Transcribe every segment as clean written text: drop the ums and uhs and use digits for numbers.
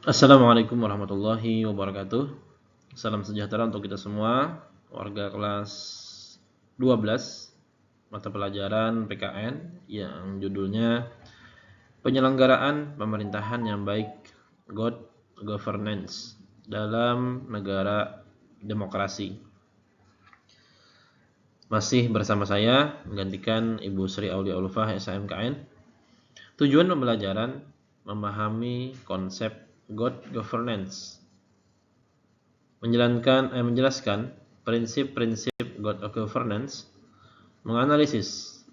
Assalamualaikum warahmatullahi wabarakatuh. Salam sejahtera untuk kita semua, warga kelas 12 mata pelajaran PKN yang judulnya Penyelenggaraan Pemerintahan yang Baik, Good Governance dalam Negara Demokrasi. Masih bersama saya menggantikan Ibu Sri Aulia Ulufah SHMKN. Tujuan pembelajaran memahami konsep good governance, menjelaskan prinsip-prinsip good governance, menganalisis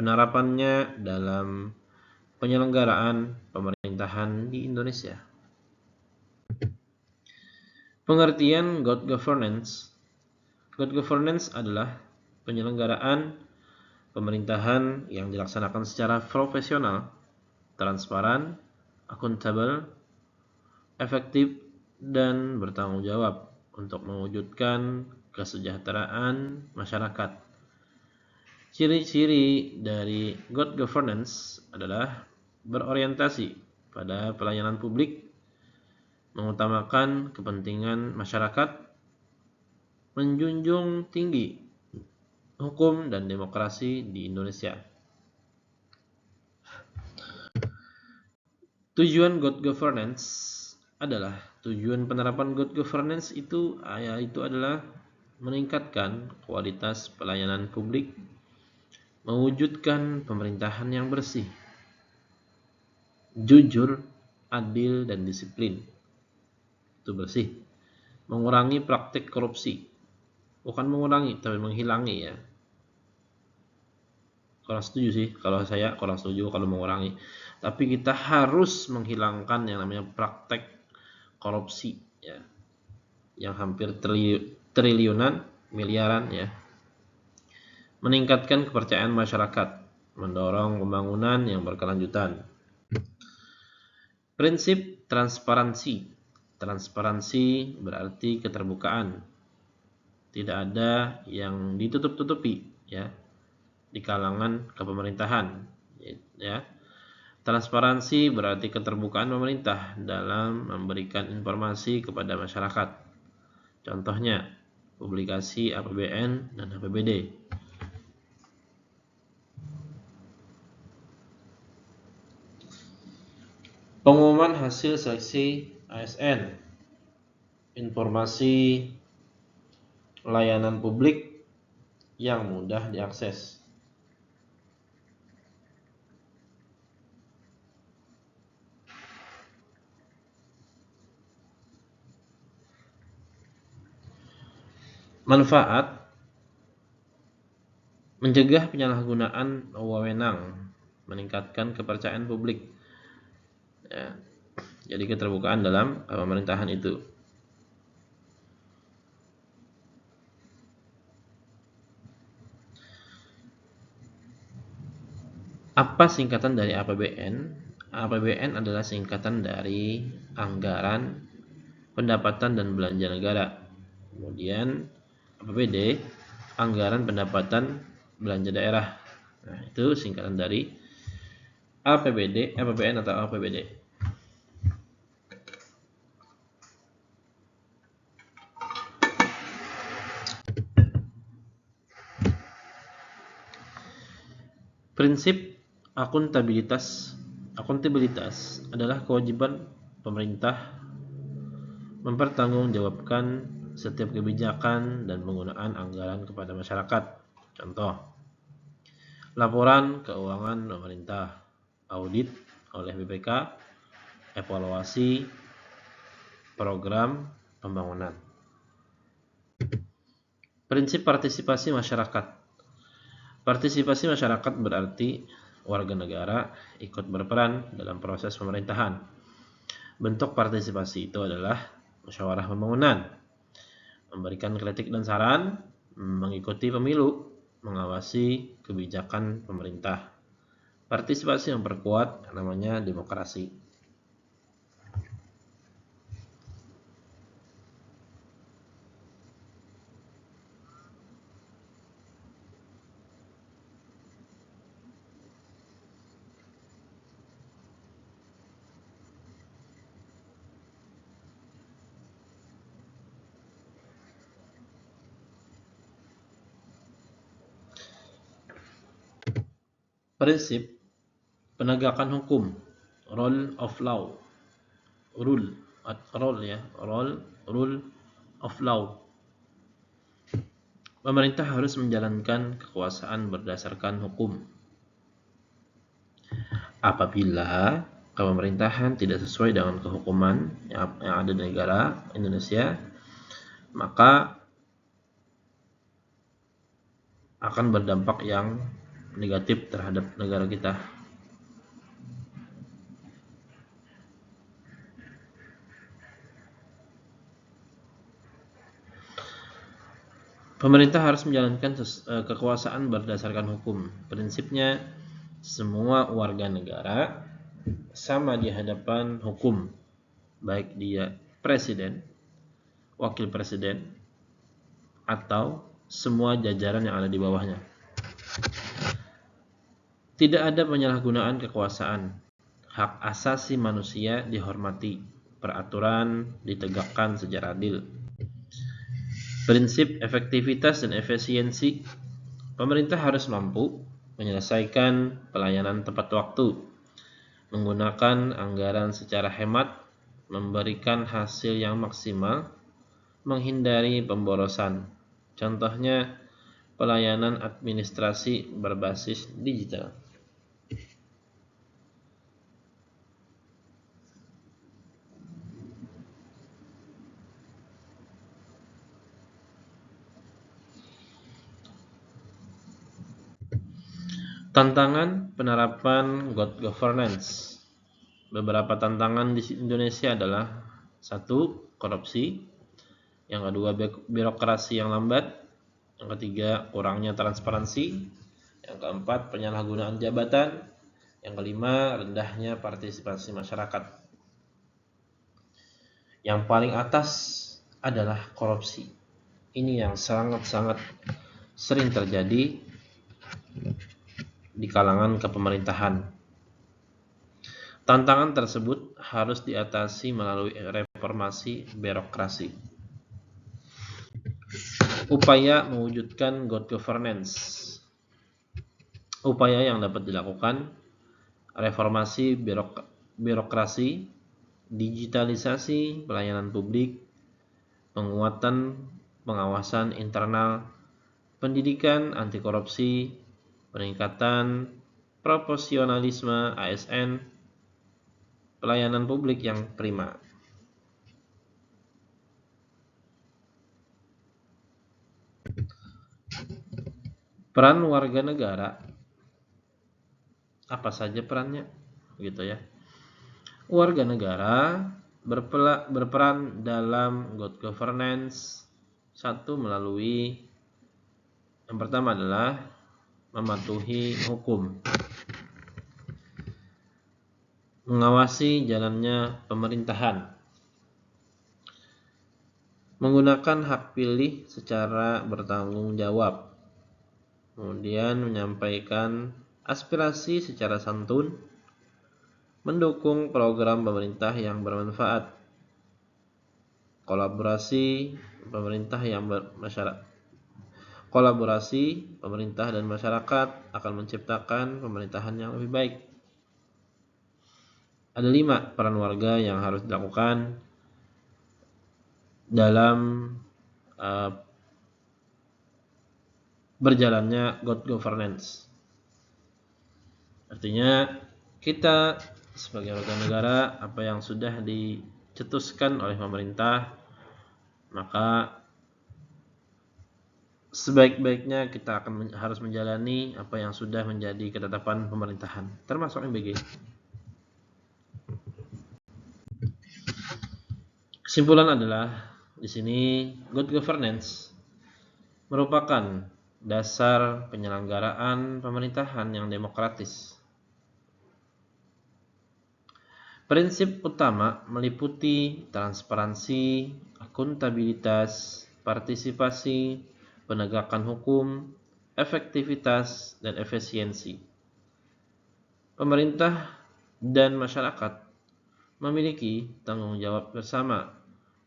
penerapannya dalam penyelenggaraan pemerintahan di Indonesia. Pengertian good governance. Good governance adalah penyelenggaraan pemerintahan yang dilaksanakan secara profesional, transparan, akuntabel, efektif, dan bertanggung jawab untuk mewujudkan kesejahteraan masyarakat. Ciri-ciri dari good governance adalah berorientasi pada pelayanan publik, mengutamakan kepentingan masyarakat, menjunjung tinggi hukum dan demokrasi di Indonesia. Tujuan good governance adalah penerapan good governance itu adalah meningkatkan kualitas pelayanan publik, mewujudkan pemerintahan yang bersih, jujur, adil, dan disiplin. Itu bersih. Mengurangi praktik korupsi. Bukan mengurangi, tapi menghilangi ya. Kurang setuju sih, kalau saya kurang setuju kalau mengurangi. Tapi kita harus menghilangkan yang namanya praktek korupsi ya. Yang hampir triliunan, miliaran ya. Meningkatkan kepercayaan masyarakat, mendorong pembangunan yang berkelanjutan. Prinsip transparansi. Transparansi berarti keterbukaan. Tidak ada yang ditutup-tutupi ya di kalangan kepemerintahan ya. Transparansi berarti keterbukaan pemerintah dalam memberikan informasi kepada masyarakat. Contohnya, publikasi APBN dan APBD. Pengumuman hasil seleksi ASN. Informasi layanan publik yang mudah diakses. Manfaat: mencegah penyalahgunaan wewenang, meningkatkan kepercayaan publik ya. Jadi keterbukaan dalam pemerintahan itu. Apa singkatan dari APBN? APBN adalah singkatan dari anggaran, pendapatan dan belanja negara. Kemudian APBD, anggaran pendapatan belanja daerah. Nah, itu singkatan dari APBD, APBN atau APBD. Prinsip akuntabilitas. Akuntabilitas adalah kewajiban pemerintah mempertanggungjawabkan setiap kebijakan dan penggunaan anggaran kepada masyarakat. Contoh, laporan keuangan pemerintah, audit oleh BPK, evaluasi program pembangunan. Prinsip partisipasi masyarakat. Partisipasi masyarakat berarti warga negara ikut berperan dalam proses pemerintahan. Bentuk partisipasi itu adalah musyawarah pembangunan, memberikan kritik dan saran, mengikuti pemilu, mengawasi kebijakan pemerintah. Partisipasi yang memperkuat namanya demokrasi. Prinsip penegakan hukum, rule of law, rule of law. Pemerintah harus menjalankan kekuasaan berdasarkan hukum. Apabila pemerintahan tidak sesuai dengan kehukuman yang ada di negara Indonesia, maka akan berdampak yang negatif terhadap negara kita. Pemerintah harus menjalankan kekuasaan berdasarkan hukum. Prinsipnya, semua warga negara sama di hadapan hukum, baik dia presiden, wakil presiden, atau semua jajaran yang ada di bawahnya. Tidak ada penyalahgunaan kekuasaan. Hak asasi manusia dihormati. Peraturan ditegakkan secara adil. Prinsip efektivitas dan efisiensi. Pemerintah harus mampu menyelesaikan pelayanan tepat waktu, menggunakan anggaran secara hemat, memberikan hasil yang maksimal, menghindari pemborosan. Contohnya, pelayanan administrasi berbasis digital. Tantangan penerapan good governance. Beberapa tantangan di Indonesia adalah: 1. Korupsi. Yang kedua, birokrasi yang lambat. Yang ketiga, kurangnya transparansi. Yang keempat, penyalahgunaan jabatan. Yang kelima, rendahnya partisipasi masyarakat. Yang paling atas adalah korupsi. Ini yang sangat-sangat sering terjadi di kalangan kepemerintahan. Tantangan tersebut harus diatasi melalui reformasi birokrasi. Upaya mewujudkan good governance. Upaya yang dapat dilakukan: reformasi birokrasi, digitalisasi pelayanan publik, penguatan pengawasan internal, pendidikan anti korupsi, peningkatan proporsionalisme ASN, pelayanan publik yang prima. Peran warga negara. Apa saja perannya? Gitu ya. Warga negara berperan dalam good governance. 1. Melalui yang pertama adalah mematuhi hukum, mengawasi jalannya pemerintahan, menggunakan hak pilih secara bertanggung jawab, kemudian menyampaikan aspirasi secara santun, mendukung program pemerintah yang bermanfaat, kolaborasi pemerintah dan masyarakat akan menciptakan pemerintahan yang lebih baik. Ada 5 peran warga yang harus dilakukan dalam berjalannya good governance. Artinya, kita sebagai warga negara, apa yang sudah dicetuskan oleh pemerintah, maka sebaik-baiknya kita harus menjalani apa yang sudah menjadi ketetapan pemerintahan, termasuk MBG. Kesimpulan adalah di sini good governance merupakan dasar penyelenggaraan pemerintahan yang demokratis. Prinsip utama meliputi transparansi, akuntabilitas, partisipasi, penegakan hukum, efektivitas, dan efisiensi. Pemerintah dan masyarakat memiliki tanggung jawab bersama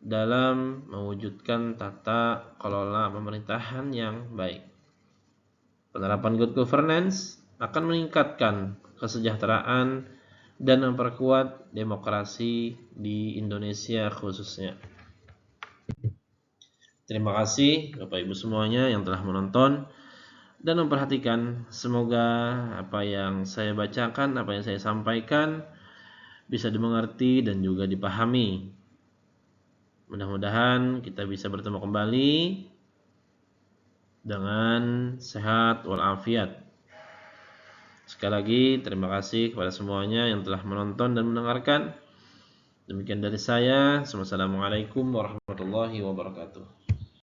dalam mewujudkan tata kelola pemerintahan yang baik. Penerapan good governance akan meningkatkan kesejahteraan dan memperkuat demokrasi di Indonesia khususnya. Terima kasih Bapak Ibu semuanya yang telah menonton dan memperhatikan. Semoga apa yang saya bacakan, apa yang saya sampaikan bisa dimengerti dan juga dipahami. Mudah-mudahan kita bisa bertemu kembali dengan sehat walafiat. Sekali lagi terima kasih kepada semuanya yang telah menonton dan mendengarkan. Demikian dari saya. Wassalamualaikum warahmatullahi wabarakatuh.